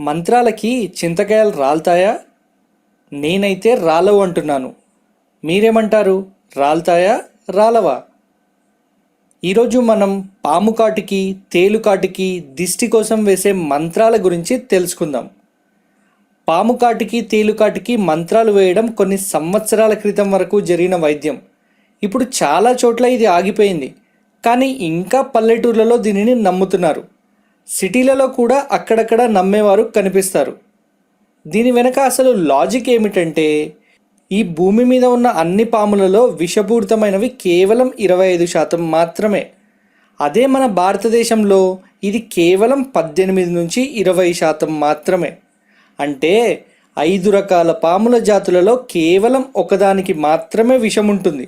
మంత్రాలకి చింతకాయలు రాలుతాయా? నేనైతే రాలవు అంటున్నాను. మీరేమంటారు? రాలుతాయా రాలవా? ఈరోజు మనం పాము కాటికి, తేలు కాటికి, దిష్టి కోసం వేసే మంత్రాల గురించి తెలుసుకుందాం. పాము కాటికి, తేలు కాటికి మంత్రాలు వేయడం కొన్ని సంవత్సరాల క్రితం వరకు జరిగిన వైద్యం. ఇప్పుడు చాలా చోట్ల ఇది ఆగిపోయింది. కానీ ఇంకా పల్లెటూర్లలో దీనిని నమ్ముతున్నారు. సిటీలలో కూడా అక్కడక్కడ నమ్మేవారు కనిపిస్తారు. దీని వెనక అసలు లాజిక్ ఏమిటంటే, ఈ భూమి మీద ఉన్న అన్ని పాములలో విషపూరితమైనవి కేవలం 25% మాత్రమే. అదే మన భారతదేశంలో ఇది కేవలం 18 నుంచి 20% మాత్రమే. అంటే 5 రకాల పాముల జాతులలో కేవలం ఒకదానికి మాత్రమే విషం ఉంటుంది.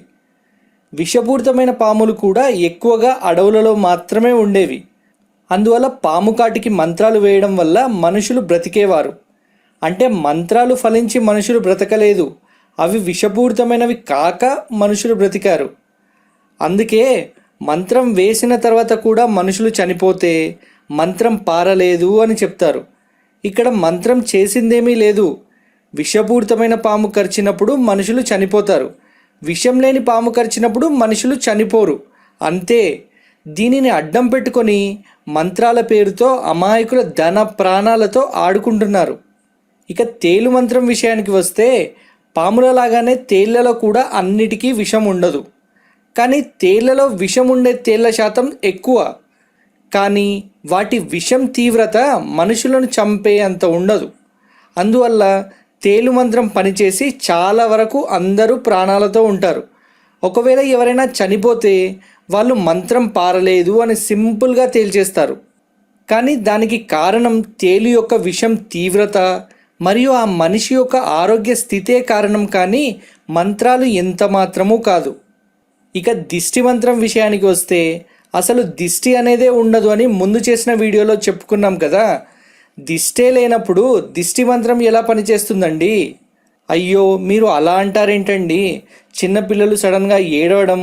విషపూరితమైన పాములు కూడా ఎక్కువగా అడవులలో మాత్రమే ఉండేవి. అందువల్ల పాము కాటికి మంత్రాలు వేయడం వల్ల మనుషులు బ్రతికేవారు. అంటే మంత్రాలు ఫలించి మనుషులు బ్రతకలేదు, అవి విషపూరితమైనవి కాక మనుషులు బ్రతికారు. అందుకే మంత్రం వేసిన తర్వాత కూడా మనుషులు చనిపోతే మంత్రం పారలేదు అని చెప్తారు. ఇక్కడ మంత్రం చేసిందేమీ లేదు. విషపూరితమైన పాము కరిచినప్పుడు మనుషులు చనిపోతారు, విషం లేని పాము కరిచినప్పుడు మనుషులు చనిపోరు, అంతే. దీనిని అడ్డం పెట్టుకొని మంత్రాల పేరుతో అమాయకుల ధన ప్రాణాలతో ఆడుకుంటున్నారు. ఇక తేలు మంత్రం విషయానికి వస్తే, పాములలాగానే తేళ్లలో కూడా అన్నిటికీ విషం ఉండదు. కానీ తేళ్లలో విషం ఉండే తేళ్ల శాతం ఎక్కువ. కానీ వాటి విషం తీవ్రత మనుషులను చంపే అంత ఉండదు. అందువల్ల తేలు మంత్రం పనిచేసి చాలా వరకు అందరూ ప్రాణాలతో ఉంటారు. ఒకవేళ ఎవరైనా చనిపోతే వాళ్ళు మంత్రం పారలేదు అని సింపుల్గా తేల్చేస్తారు. కానీ దానికి కారణం తేలు యొక్క విషం తీవ్రత మరియు ఆ మనిషి యొక్క ఆరోగ్య స్థితే కారణం, కానీ మంత్రాలు ఎంత మాత్రమూ కాదు. ఇక దిష్టి మంత్రం విషయానికి వస్తే, అసలు దిష్టి అనేదే ఉండదు అని ముందు చేసిన వీడియోలో చెప్పుకున్నాం కదా. దిష్టే లేనప్పుడు దిష్టి మంత్రం ఎలా పనిచేస్తుందండి? అయ్యో, మీరు అలా అంటారేంటండి? చిన్నపిల్లలు సడన్గా ఏడవడం,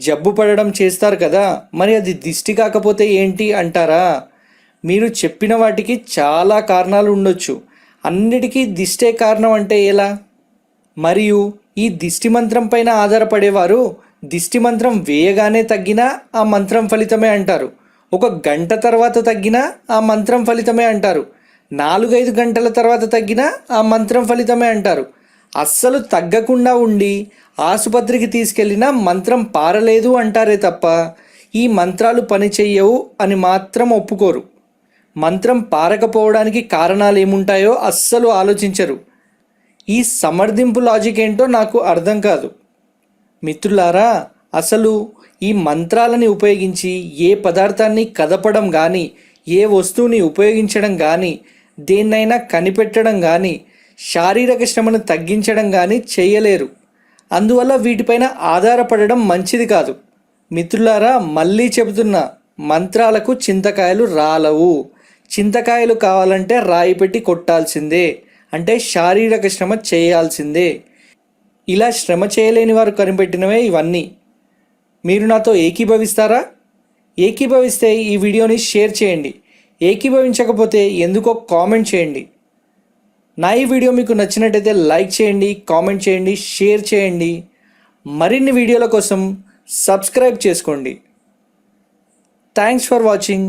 జబ్బు పడడం చేస్తారు కదా, మరి అది దిష్టి కాకపోతే ఏంటి అంటారా? మీరు చెప్పిన వాటికి చాలా కారణాలు ఉండొచ్చు, అన్నిటికీ దిష్టే కారణం అంటే ఎలా? మరియు ఈ దిష్టి మంత్రం పైన ఆధారపడేవారు దిష్టి మంత్రం వేయగానే తగ్గినా ఆ మంత్రం ఫలితమే అంటారు, 1 గంట తర్వాత తగ్గినా ఆ మంత్రం ఫలితమే అంటారు, 4-5 గంటల తర్వాత తగ్గినా ఆ మంత్రం ఫలితమే అంటారు. అస్సలు తగ్గకుండా ఉండి ఆసుపత్రికి తీసుకెళ్ళినా మంత్రం పారలేదు అంటారే తప్ప ఈ మంత్రాలు పనిచెయ్యవు అని మాత్రం ఒప్పుకోరు. మంత్రం పారకపోవడానికి కారణాలు ఏముంటాయో అస్సలు ఆలోచించరు. ఈ సమర్థింపు లాజిక్ ఏంటో నాకు అర్థం కాదు. మిత్రులారా, అసలు ఈ మంత్రాలని ఉపయోగించి ఏ పదార్థాన్ని కదపడం కానీ, ఏ వస్తువుని ఉపయోగించడం కానీ, దేన్నైనా కనిపెట్టడం కానీ, శారీరక శ్రమను తగ్గించడం కానీ చేయలేరు. అందువల్ల వీటిపైన ఆధారపడడం మంచిది కాదు. మిత్రులారా, మళ్ళీ చెబుతున్నా, మంత్రాలకు చింతకాయలు రాలవు. చింతకాయలు కావాలంటే రాయి పెట్టి కొట్టాల్సిందే, అంటే శారీరక శ్రమ చేయాల్సిందే. ఇలా శ్రమ చేయలేని వారు కనిపెట్టినవే ఇవన్నీ. మీరు నాతో ఏకీభవిస్తారా? ఏకీభవిస్తే ఈ వీడియోని షేర్ చేయండి. ఏకీభవించకపోతే ఎందుకో కామెంట్ చేయండి. నా ఈ వీడియో మీకు నచ్చినట్టయితే లైక్ చేయండి, కామెంట్ చేయండి, షేర్ చేయండి. మరిన్ని వీడియోల కోసం సబ్స్క్రైబ్ చేసుకోండి. Thanks for watching.